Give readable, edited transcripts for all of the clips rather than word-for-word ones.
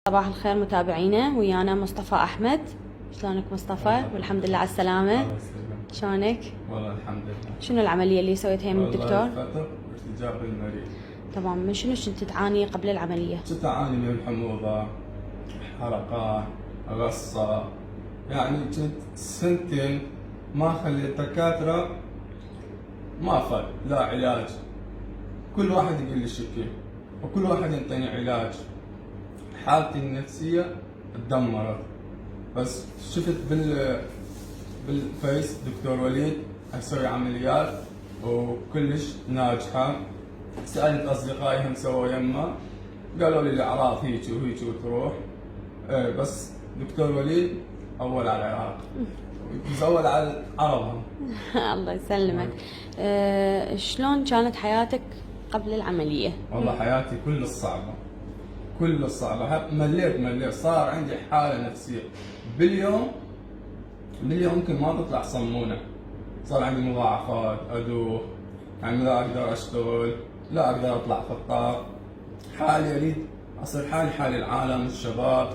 صباح الخير متابعينا، ويانا مصطفى أحمد. شلونك مصطفى؟ والحمد لله على السلامة. الله يسلمك. شلونك؟ والله الحمد لله. شنو العملية اللي سويتها من الدكتور؟ والله فترة ارتجاع بالمريء. تمام. من شنو كنت تعاني قبل العملية؟ كنت أعاني من حموضة، حرقان، غصة، يعني كنت سنتين ما خليت الدكاترة ما أخذ لا علاج. كل واحد يقول لي شكي وكل واحد يعطيني علاج. حالتي النفسية تدمرت. بس شفت بالفيس دكتور وليد اسوي عمليات وكلش ناجحة. سألت أصدقائي هم سووا يمه، قالوا لي الأعراض هيك وهيك وتروح. بس دكتور وليد أول على العراق، أول على عربهم. الله يسلمك. شلون كانت حياتك قبل العملية؟ والله حياتي كل صعبة، كل صعبة. مليت صار عندي حالة نفسية. باليوم يمكن ما تطلع صمونة. صار عندي مضاعفات، أدوخ، يعني لا أقدر أشتغل، لا أقدر أطلع في الطاق. حالي أريد أصير حال العالم الشباب.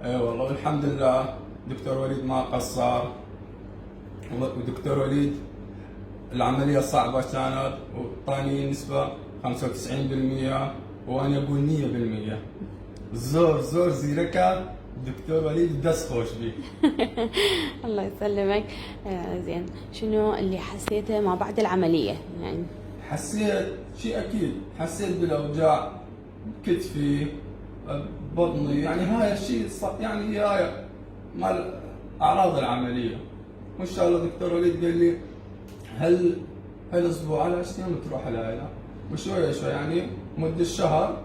أي والله والحمد لله دكتور وليد ما قصر. ودكتور وليد العملية صعبة كانت وطاني نسبة 95%، وأنا أقول 100%. زور زيركا دكتور وليد دس خوش بيه. الله يسلمك. زين، شنو اللي حسيته ما بعد العملية يعني؟ حسيت شيء أكيد، حسيت بالأوجاع كتفي، بطني، يعني هاي الشيء يعني هاي مال أعراض العملية. وإن شاء الله دكتور وليد قال لي هالأسبوع على 10 أيام تروح العيادة، وشوية يعني مدة الشهر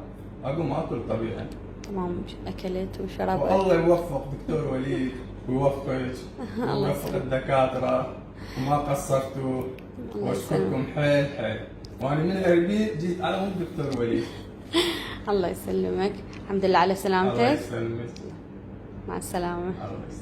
أقوم أكل طبيعي. تمام. أكلت وشربت. والله يوفق دكتور وليد ويوفقك ويوفق الدكاترة، وما قصرتوا، واشكركم حيل. وانا من اربيل جيت على مود دكتور وليد. الله يسلمك. الحمد لله على سلامتك. الله يسلمك. مع السلامة. الله يسلمك.